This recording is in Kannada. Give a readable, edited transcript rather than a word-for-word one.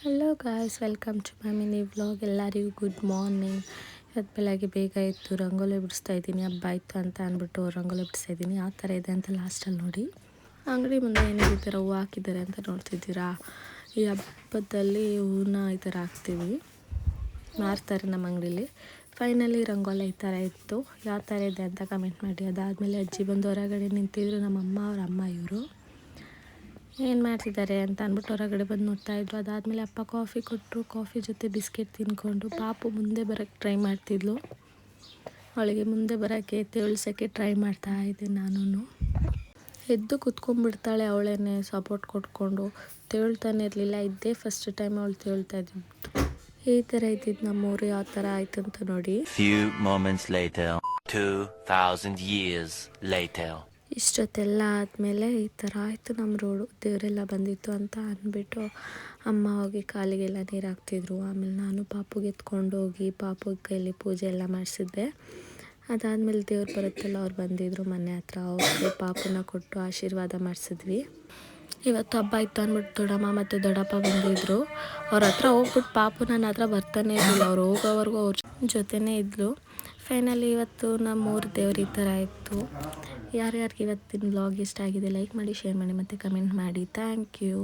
Hello guys, welcome to my mini vlog. ಎಲ್ಲರಿಗೂ ಗುಡ್ ಮಾರ್ನಿಂಗ್. ಇವತ್ತು ಬೆಳಗ್ಗೆ ಬೇಗ ಇತ್ತು, ರಂಗೋಲಿ ಬಿಡಿಸ್ತಾ ಇದ್ದೀನಿ. ಹಬ್ಬ ಇತ್ತು ಅಂತ ಅಂದ್ಬಿಟ್ಟು ರಂಗೋಲಿ ಬಿಡಿಸ್ತಾ ಇದ್ದೀನಿ. ಯಾವ ಥರ ಇದೆ ಅಂತ ಲಾಸ್ಟಲ್ಲಿ ನೋಡಿ. ಅಂಗಡಿ ಮುಂದೆ ಏನಿದೆ ಈ ಥರ ಹೂವು ಹಾಕಿದ್ದಾರೆ ಅಂತ ನೋಡ್ತಿದ್ದೀರಾ. ಈ ಹಬ್ಬದಲ್ಲಿ ಹೂವನ್ನ ಈ ಥರ ಹಾಕ್ತೀವಿ, ಮಾರ್ತಾರೆ ನಮ್ಮ ಅಂಗಡೀಲಿ. ಫೈನಲಿ ರಂಗೋಲಿ ಈ ಥರ ಇತ್ತು. ಯಾವ ಥರ ಇದೆ ಅಂತ ಕಮೆಂಟ್ ಮಾಡಿ. ಅದಾದಮೇಲೆ ಅಜ್ಜಿ ಬಂದು ಹೊರಗಡೆ ನಿಂತಿದ್ರು. ನಮ್ಮಮ್ಮ ಅವ್ರ ಅಮ್ಮ ಇವರು ಏನು ಮಾಡ್ತಿದ್ದಾರೆ ಅಂತ ಅಂದ್ಬಿಟ್ಟು ಹೊರಗಡೆ ಬಂದು ನೋಡ್ತಾಯಿದ್ರು. ಅದಾದಮೇಲೆ ಅಪ್ಪ ಕಾಫಿ ಕೊಟ್ಟರು. ಕಾಫಿ ಜೊತೆ ಬಿಸ್ಕೆಟ್ ತಿಂದ್ಕೊಂಡು ಪಾಪು ಮುಂದೆ ಬರೋಕ್ಕೆ ಟ್ರೈ ಮಾಡ್ತಿದ್ಲು. ಅವಳಿಗೆ ಮುಂದೆ ಬರೋಕ್ಕೆ ತೇಳ್ಸೋಕ್ಕೆ ಟ್ರೈ ಮಾಡ್ತಾಯಿದ್ದೆ ನಾನು. ಎದ್ದು ಕುತ್ಕೊಂಡ್ಬಿಡ್ತಾಳೆ ಅವಳೇನೆ ಸಪೋರ್ಟ್ ಕೊಟ್ಕೊಂಡು. ತೇಳ್ತಾನೆ ಇರಲಿಲ್ಲ. ಇದ್ದೇ ಫಸ್ಟ್ ಟೈಮ್ ಅವಳು ತೇಳ್ತಾ ಇದ್ದಿದ್ದು. ಈ ಥರ ಇದ್ದಿದ್ದು ನಮ್ಮೂರು ಯಾವ ಥರ ಆಯ್ತು ಅಂತ ನೋಡಿ. Few moments later, 2000 years later. ಇಷ್ಟೊತ್ತೆಲ್ಲ ಆದಮೇಲೆ ಈ ಥರ ಆಯಿತು ನಮ್ಮ ರೋಡು. ದೇವರೆಲ್ಲ ಬಂದಿತ್ತು ಅಂತ ಅಂದ್ಬಿಟ್ಟು ಅಮ್ಮ ಹೋಗಿ ಕಾಲಿಗೆಲ್ಲ ನೀರು ಹಾಕ್ತಿದ್ರು. ಆಮೇಲೆ ನಾನು ಪಾಪುಗೆ ಎತ್ಕೊಂಡು ಹೋಗಿ ಪಾಪು ಕೈಲಿ ಪೂಜೆ ಎಲ್ಲ ಮಾಡಿಸಿದ್ದೆ. ಅದಾದಮೇಲೆ ದೇವ್ರು ಬರುತ್ತಲ್ಲ, ಅವ್ರು ಬಂದಿದ್ದರು ಮನೆ ಹತ್ರ. ಅವ್ರಿಗೆ ಪಾಪುನ ಕೊಟ್ಟು ಆಶೀರ್ವಾದ ಮಾಡಿಸಿದ್ವಿ. ಇವತ್ತು ಹಬ್ಬ ಇತ್ತು ಅಂದ್ಬಿಟ್ಟು ದೊಡ್ಡಮ್ಮ ಮತ್ತು ದೊಡ್ಡಪ್ಪ ಬಂದಿದ್ದರು. ಅವ್ರ ಹತ್ರ ಹೋಗ್ಬಿಟ್ಟು ಪಾಪು ನನ್ನ ಹತ್ರ ಬರ್ತಾನೆ ಇರಲಿಲ್ಲ. ಅವ್ರು ಹೋಗೋವರೆಗೂ ಅವ್ರ ಜೊತೆನೇ ಇದ್ದರು. ಫೈನಲಿ ಇವತ್ತು ನಮ್ಮೂರು ದೇವ್ರು ಈ ಥರ ಇತ್ತು. ಯಾರ್ಯಾರಿಗೆ ಇವತ್ತಿನ ವ್ಲಾಗ್ ಇಷ್ಟ ಆಗಿದೆ ಲೈಕ್ ಮಾಡಿ, ಶೇರ್ ಮಾಡಿ ಮತ್ತು ಕಮೆಂಟ್ ಮಾಡಿ. Thank you.